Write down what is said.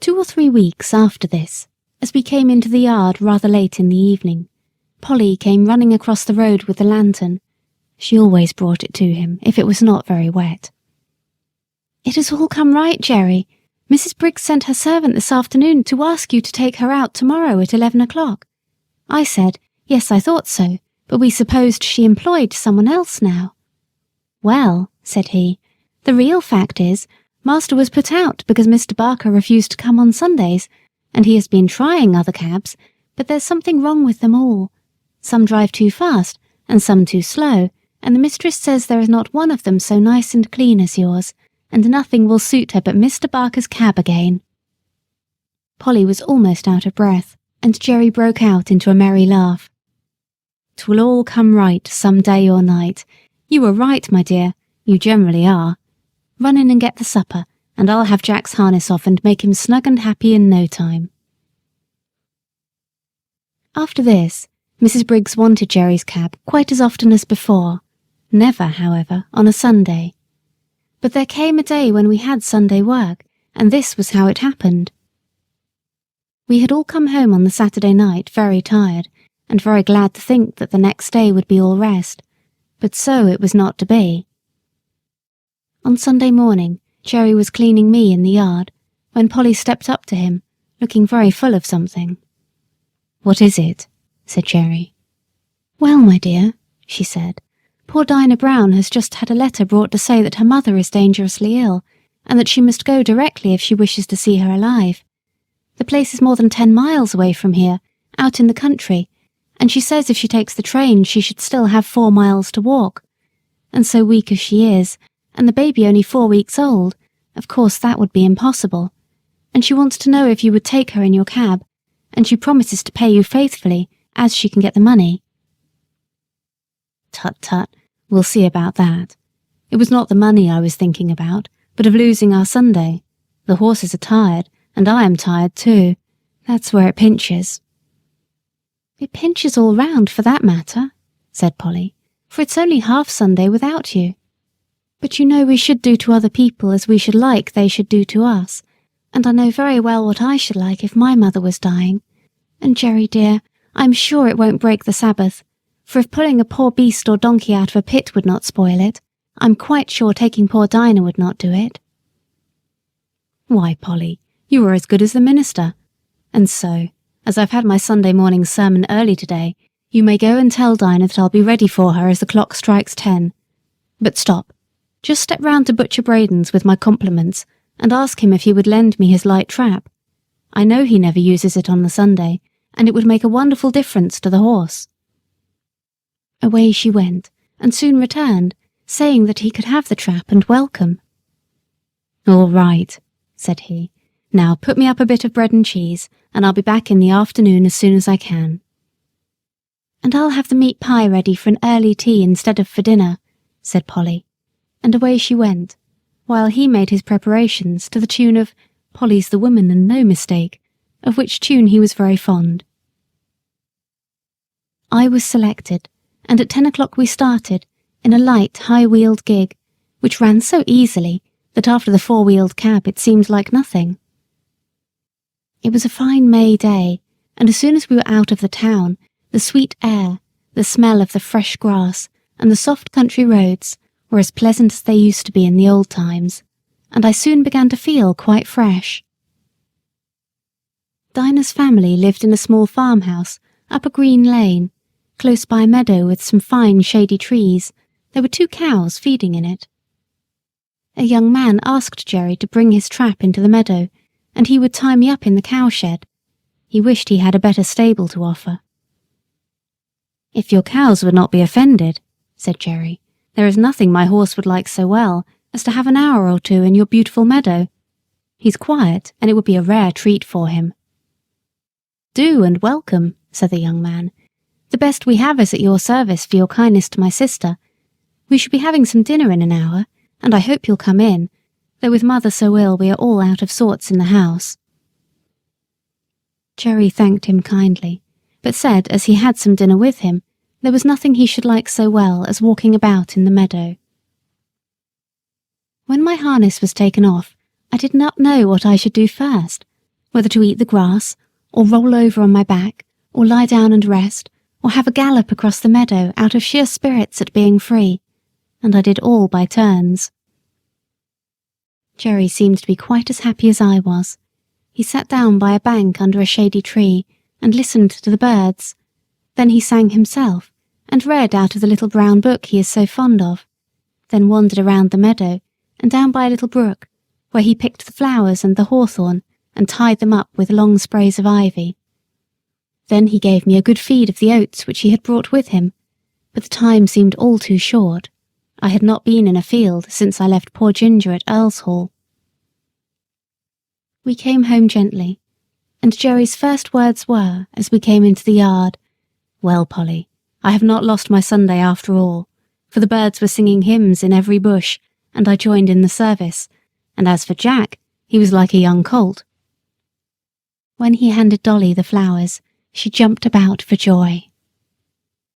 2 or 3 weeks after this, as we came into the yard rather late in the evening, Polly came running across the road with the lantern. She always brought it to him if it was not very wet. "It has all come right, Jerry. Mrs. Briggs sent her servant this afternoon to ask you to take her out tomorrow at 11 o'clock. I said, yes, I thought so, but we supposed she employed someone else now." "Well," said he, "the real fact is, Master was put out because Mr. Barker refused to come on Sundays, and he has been trying other cabs, but there's something wrong with them all. Some drive too fast, and some too slow, and the mistress says there is not one of them so nice and clean as yours, and nothing will suit her but Mr. Barker's cab again." Polly was almost out of breath, and Jerry broke out into a merry laugh. "'Twill all come right some day or night. You were right, my dear, you generally are. Run in and get the supper, and I'll have Jack's harness off and make him snug and happy in no time." After this, Mrs. Briggs wanted Jerry's cab quite as often as before, never, however, on a Sunday. But there came a day when we had Sunday work, and this was how it happened. We had all come home on the Saturday night very tired, and very glad to think that the next day would be all rest, but so it was not to be. On Sunday morning, Jerry was cleaning me in the yard, when Polly stepped up to him, looking very full of something. "What is it?" said Jerry. "Well, my dear," she said, "poor Dinah Brown has just had a letter brought to say that her mother is dangerously ill, and that she must go directly if she wishes to see her alive. The place is more than 10 miles away from here, out in the country, and she says if she takes the train she should still have 4 miles to walk. And so weak as she is, and the baby only 4 weeks old, of course that would be impossible. And she wants to know if you would take her in your cab, and she promises to pay you faithfully, as she can get the money." "Tut, tut, we'll see about that. It was not the money I was thinking about, but of losing our Sunday. The horses are tired, and I am tired too. That's where it pinches." "It pinches all round for that matter," said Polly, "for it's only half Sunday without you. But you know we should do to other people as we should like they should do to us, and I know very well what I should like if my mother was dying. And Jerry dear, I'm sure it won't break the Sabbath, for if pulling a poor beast or donkey out of a pit would not spoil it, I'm quite sure taking poor Dinah would not do it." "Why, Polly, you are as good as the minister. And so, as I've had my Sunday morning sermon early today, you may go and tell Dinah that I'll be ready for her as the clock strikes 10. But stop, just step round to Butcher Braden's with my compliments, and ask him if he would lend me his light trap. I know he never uses it on the Sunday, and it would make a wonderful difference to the horse." Away she went, and soon returned, saying that he could have the trap and welcome. "All right," said he. "Now put me up a bit of bread and cheese, and I'll be back in the afternoon as soon as I can." "And I'll have the meat pie ready for an early tea instead of for dinner," said Polly, and away she went, while he made his preparations to the tune of "Polly's the Woman and no mistake," of which tune he was very fond. I was selected, and at 10 o'clock we started, in a light, high-wheeled gig, which ran so easily that after the 4-wheeled cab it seemed like nothing. It was a fine May day, and as soon as we were out of the town, the sweet air, the smell of the fresh grass, and the soft country roads were as pleasant as they used to be in the old times, and I soon began to feel quite fresh. Dinah's family lived in a small farmhouse up a green lane, close by a meadow with some fine shady trees. There were 2 cows feeding in it. A young man asked Jerry to bring his trap into the meadow, and he would tie me up in the cowshed. He wished he had a better stable to offer. "If your cows would not be offended," said Jerry, "there is nothing my horse would like so well as to have an hour or 2 in your beautiful meadow. He's quiet, and it would be a rare treat for him." "Do, and welcome," said the young man. "The best we have is at your service for your kindness to my sister. We shall be having some dinner in an hour, and I hope you'll come in, though with mother so ill we are all out of sorts in the house." Jerry thanked him kindly, but said as he had some dinner with him, there was nothing he should like so well as walking about in the meadow. When my harness was taken off, I did not know what I should do first, whether to eat the grass, or roll over on my back, or lie down and rest, or have a gallop across the meadow out of sheer spirits at being free, and I did all by turns. Jerry seemed to be quite as happy as I was. He sat down by a bank under a shady tree and listened to the birds. Then he sang himself, and read out of the little brown book he is so fond of, then wandered around the meadow and down by a little brook, where he picked the flowers and the hawthorn and tied them up with long sprays of ivy. Then he gave me a good feed of the oats which he had brought with him, but the time seemed all too short. I had not been in a field since I left poor Ginger at Earl's Hall. We came home gently, and Jerry's first words were, as we came into the yard, "Well, Polly, I have not lost my Sunday after all, for the birds were singing hymns in every bush, and I joined in the service, and as for Jack, he was like a young colt." When he handed Dolly the flowers, she jumped about for joy.